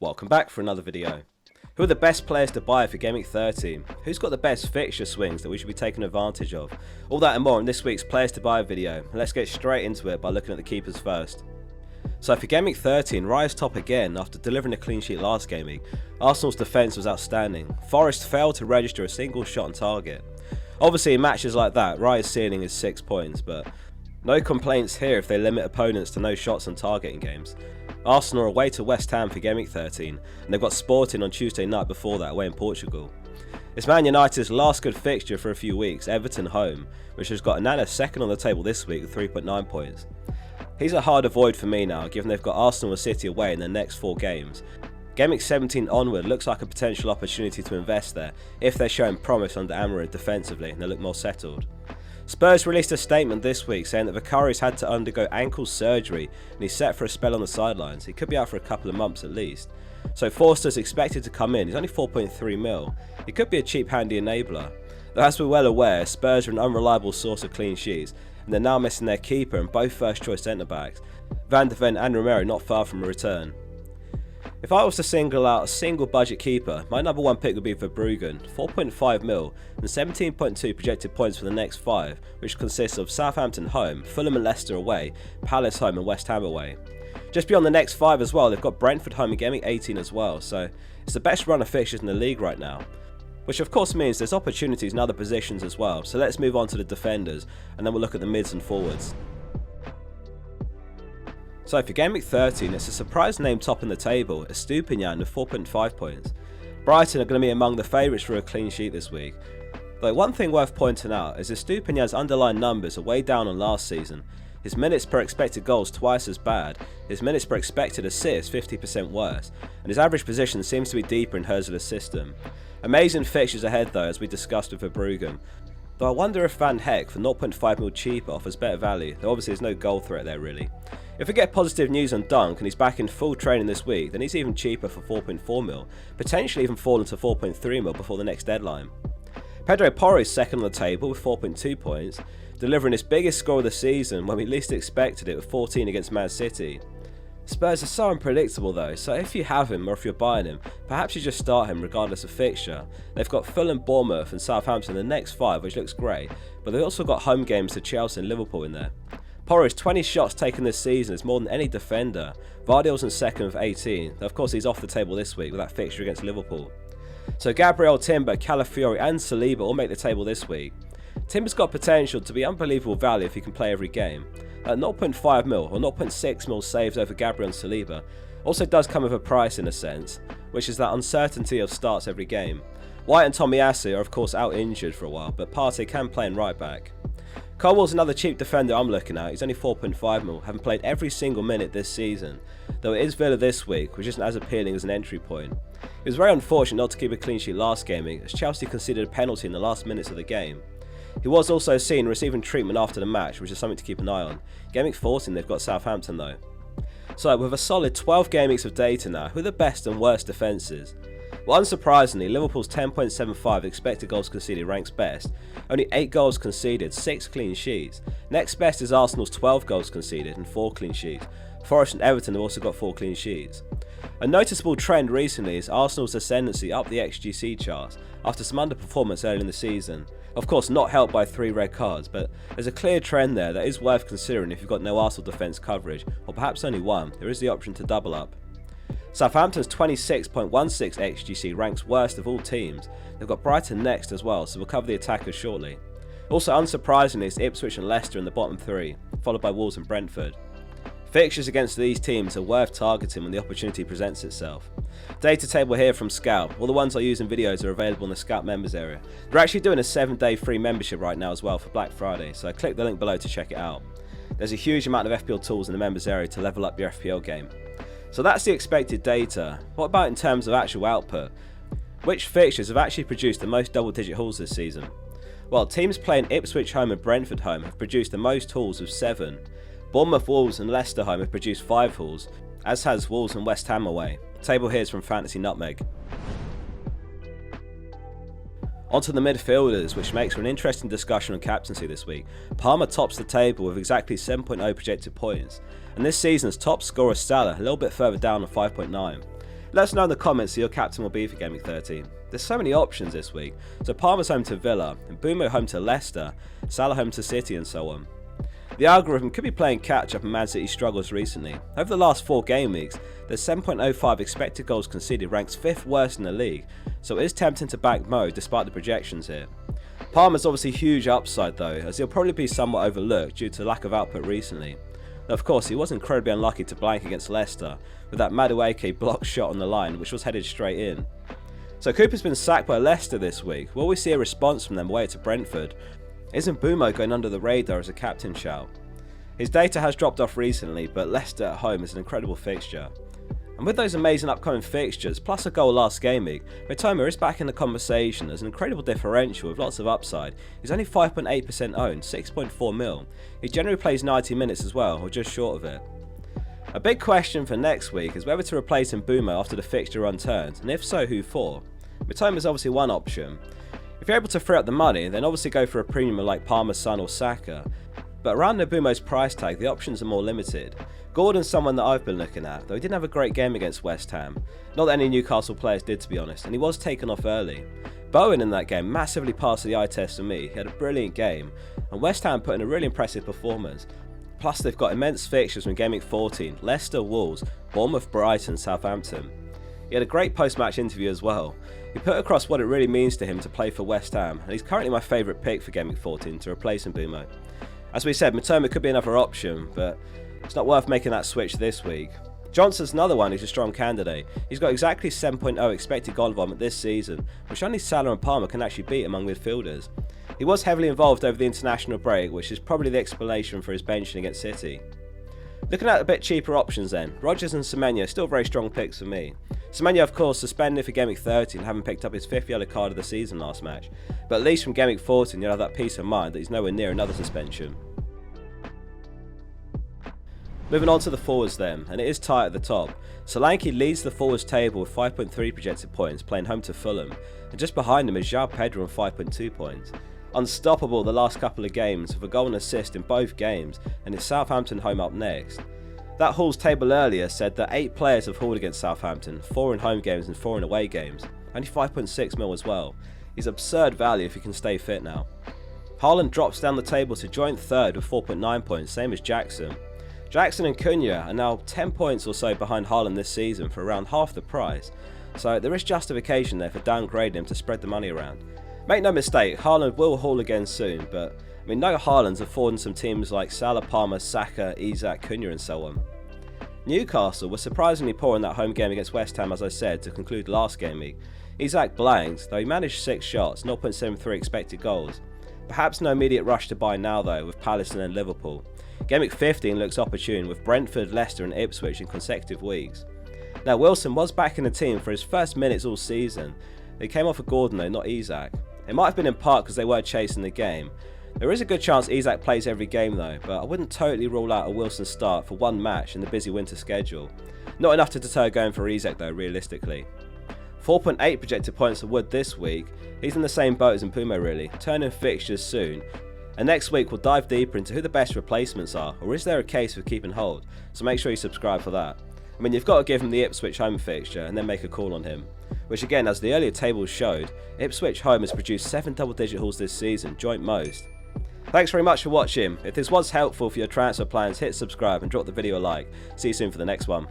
Welcome back for another video. Who are the best players to buy for Gameweek 13? Who's got the best fixture swings that we should be taking advantage of? All that and more in this week's Players to Buy video. And let's get straight into it by looking at the keepers first. So for Gameweek 13, Raya's top again after delivering a clean sheet last game week. Arsenal's defence was outstanding. Forest failed to register a single shot on target. Obviously in matches like that, Raya's ceiling is 6 points, but no complaints here if they limit opponents to no shots on target in games. Arsenal are away to West Ham for Gameweek 13, and they've got Sporting on Tuesday night before that away in Portugal. It's Man United's last good fixture for a few weeks, Everton home, which has got Onana second on the table this week with 3.9 points. He's a hard avoid for me now, given they've got Arsenal and City away in their next 4 games. Gameweek 17 onward looks like a potential opportunity to invest there, if they're showing promise under Amorim defensively and they look more settled. Spurs released a statement this week saying that Vicari's had to undergo ankle surgery and he's set for a spell on the sidelines. He could be out for a couple of months at least. So Forster's expected to come in. He's only 4.3 mil. He could be a cheap handy enabler. Though as we're well aware, Spurs are an unreliable source of clean sheets and they're now missing their keeper and both first choice centre backs. Van de Ven and Romero not far from a return. If I was to single out a single budget keeper, my number one pick would be Verbruggen, 4.5 mil and 17.2 projected points for the next 5, which consists of Southampton home, Fulham and Leicester away, Palace home and West Ham away. Just beyond the next 5 as well, they've got Brentford home in Gameweek 18 as well, so it's the best run of fixtures in the league right now. Which of course means there's opportunities in other positions as well, so let's move on to the defenders and then we'll look at the mids and forwards. So for Gameweek 13, it's a surprise name topping the table, Estupinian with 4.5 points. Brighton are going to be among the favourites for a clean sheet this week. Though one thing worth pointing out is Estupinian's underlying numbers are way down on last season. His minutes per expected goals twice as bad, his minutes per expected assists 50% worse, and his average position seems to be deeper in Hursla's system. Amazing fixtures ahead though, as we discussed with Verbruggen. Though I wonder if Van Heck for 0.5 mil cheaper offers better value, though obviously there's no goal threat there really. If we get positive news on Dunk and he's back in full training this week, then he's even cheaper for 4.4 mil, potentially even falling to 4.3 mil before the next deadline. Pedro Porro is second on the table with 4.2 points, delivering his biggest score of the season when we least expected it with 14 against Man City. Spurs are so unpredictable though, so if you have him or if you're buying him, perhaps you just start him regardless of fixture. They've got Fulham, Bournemouth and Southampton in the next 5, which looks great, but they've also got home games to Chelsea and Liverpool in there. Porro's 20 shots taken this season is more than any defender. Vardy's in second with 18, though of course he's off the table this week with that fixture against Liverpool. So Gabriel, Timber, Calafiori and Saliba all make the table this week. Timber's got potential to be unbelievable value if he can play every game. At 0.5 mil or 0.6 mil saves over Gabriel and Saliba also does come with a price in a sense, which is that uncertainty of starts every game. White and Tomiyasu are of course out injured for a while, but Partey can play in right back. Colwell's another cheap defender I'm looking at. He's only 4.5 mil, having played every single minute this season, though it is Villa this week, which isn't as appealing as an entry point. It was very unfortunate not to keep a clean sheet last game week, as Chelsea conceded a penalty in the last minutes of the game. He was also seen receiving treatment after the match, which is something to keep an eye on. Gameweek 14 they've got Southampton though. So with a solid 12 game weeks of data now, who are the best and worst defences? Well, unsurprisingly, Liverpool's 10.75 expected goals conceded ranks best, only 8 goals conceded, 6 clean sheets. Next best is Arsenal's 12 goals conceded and 4 clean sheets. Forest and Everton have also got 4 clean sheets. A noticeable trend recently is Arsenal's ascendancy up the XGC charts after some underperformance early in the season. Of course not helped by 3 red cards, but there's a clear trend there that is worth considering if you've got no Arsenal defence coverage, or perhaps only one. There is the option to double up. Southampton's 26.16 XGC ranks worst of all teams. They've got Brighton next as well, so we'll cover the attackers shortly. Also unsurprisingly, it's Ipswich and Leicester in the bottom 3, followed by Wolves and Brentford. Fixtures against these teams are worth targeting when the opportunity presents itself. Data table here from Scout. All the ones I use in videos are available in the Scout members area. They're actually doing a 7-day free membership right now as well for Black Friday, so click the link below to check it out. There's a huge amount of FPL tools in the members area to level up your FPL game. So that's the expected data. What about in terms of actual output? Which fixtures have actually produced the most double-digit hauls this season? Well, teams playing Ipswich home and Brentford home have produced the most hauls with 7. Bournemouth, Wolves and Leicester home have produced 5 hauls, as has Wolves and West Ham away. The table here is from Fantasy Nutmeg. Onto the midfielders, which makes for an interesting discussion on captaincy this week. Palmer tops the table with exactly 7.0 projected points, and this season's top scorer Salah a little bit further down on 5.9. Let us know in the comments who your captain will be for Gameweek 13. There's so many options this week. So Palmer's home to Villa, and Mbeumo home to Leicester, Salah home to City and so on. The algorithm could be playing catch up in Man City's struggles recently. Over the last 4 game weeks, their 7.05 expected goals conceded ranks 5th worst in the league, so it is tempting to back Mo despite the projections here. Palmer's obviously huge upside though, as he'll probably be somewhat overlooked due to lack of output recently. Now, of course, he was incredibly unlucky to blank against Leicester, with that Madueke block shot on the line which was headed straight in. So Cooper's been sacked by Leicester this week. Will we see a response from them away to Brentford? Isn't Mbeumo going under the radar as a captain shout? His data has dropped off recently, but Leicester at home is an incredible fixture. And with those amazing upcoming fixtures, plus a goal last game week, Mitoma is back in the conversation as an incredible differential with lots of upside. He's only 5.8% owned, 6.4 mil. He generally plays 90 minutes as well, or just short of it. A big question for next week is whether to replace Mbeumo after the fixture run turns, and if so, who for? Mitoma is obviously one option. If you're able to free up the money, then obviously go for a premium like Palmer, Son or Saka. But around Mbeumo's price tag, the options are more limited. Gordon's someone that I've been looking at, though he didn't have a great game against West Ham. Not that any Newcastle players did, to be honest, and he was taken off early. Bowen in that game massively passed the eye test for me. He had a brilliant game, and West Ham put in a really impressive performance. Plus they've got immense fixtures from Gameweek 14, Leicester, Wolves, Bournemouth, Brighton, Southampton. He had a great post-match interview as well. He put across what it really means to him to play for West Ham, and he's currently my favourite pick for Gameweek 14 to replace Mbeumo. As we said, Mitoma could be another option, but it's not worth making that switch this week. Johnson's another one who's a strong candidate. He's got exactly 7.0 expected goal involvement this season, which only Salah and Palmer can actually beat among midfielders. He was heavily involved over the international break, which is probably the explanation for his benching against City. Looking at a bit cheaper options then, Rodgers and Semenyo are still very strong picks for me. Semenyo of course suspended for Gameweek 13 having picked up his 5th yellow card of the season last match, but at least from Gameweek 14 you'll have that peace of mind that he's nowhere near another suspension. Moving on to the forwards then, and it is tight at the top. Solanke leads the forwards table with 5.3 projected points, playing home to Fulham, and just behind him is João Pedro on 5.2 points. Unstoppable the last couple of games with a goal and assist in both games, and it's Southampton home up next. That Hall's table earlier said that 8 players have hauled against Southampton, 4 in home games and 4 in away games, only 5.6 mil as well. He's absurd value if he can stay fit now. Haaland drops down the table to joint third with 4.9 points, same as Jackson. Jackson and Cunha are now 10 points or so behind Haaland this season for around half the price, so there is justification there for downgrading him to spread the money around. Make no mistake, Haaland will haul again soon, but no Haaland's affording some teams like Salah, Palmer, Saka, Isak, Cunha and so on. Newcastle was surprisingly poor in that home game against West Ham as I said to conclude last game week. Isak blanked, though he managed 6 shots, 0.73 expected goals. Perhaps no immediate rush to buy now though with Palace and then Liverpool. Gameweek 15 looks opportune with Brentford, Leicester and Ipswich in consecutive weeks. Now Wilson was back in the team for his first minutes all season. He came off of Gordon though, not Isak. It might have been in part because they were chasing the game. There is a good chance Isak plays every game though, but I wouldn't totally rule out a Wilson start for one match in the busy winter schedule. Not enough to deter going for Isak though, realistically. 4.8 projected points for Wood this week. He's in the same boat as Mbeumo really, turning fixtures soon. And next week we'll dive deeper into who the best replacements are, or is there a case for keep and hold, so make sure you subscribe for that. You've got to give him the Ipswich home fixture and then make a call on him. Which again, as the earlier tables showed, Ipswich home has produced 7 double-digit hauls this season, joint most. Thanks very much for watching. If this was helpful for your transfer plans, hit subscribe and drop the video a like. See you soon for the next one.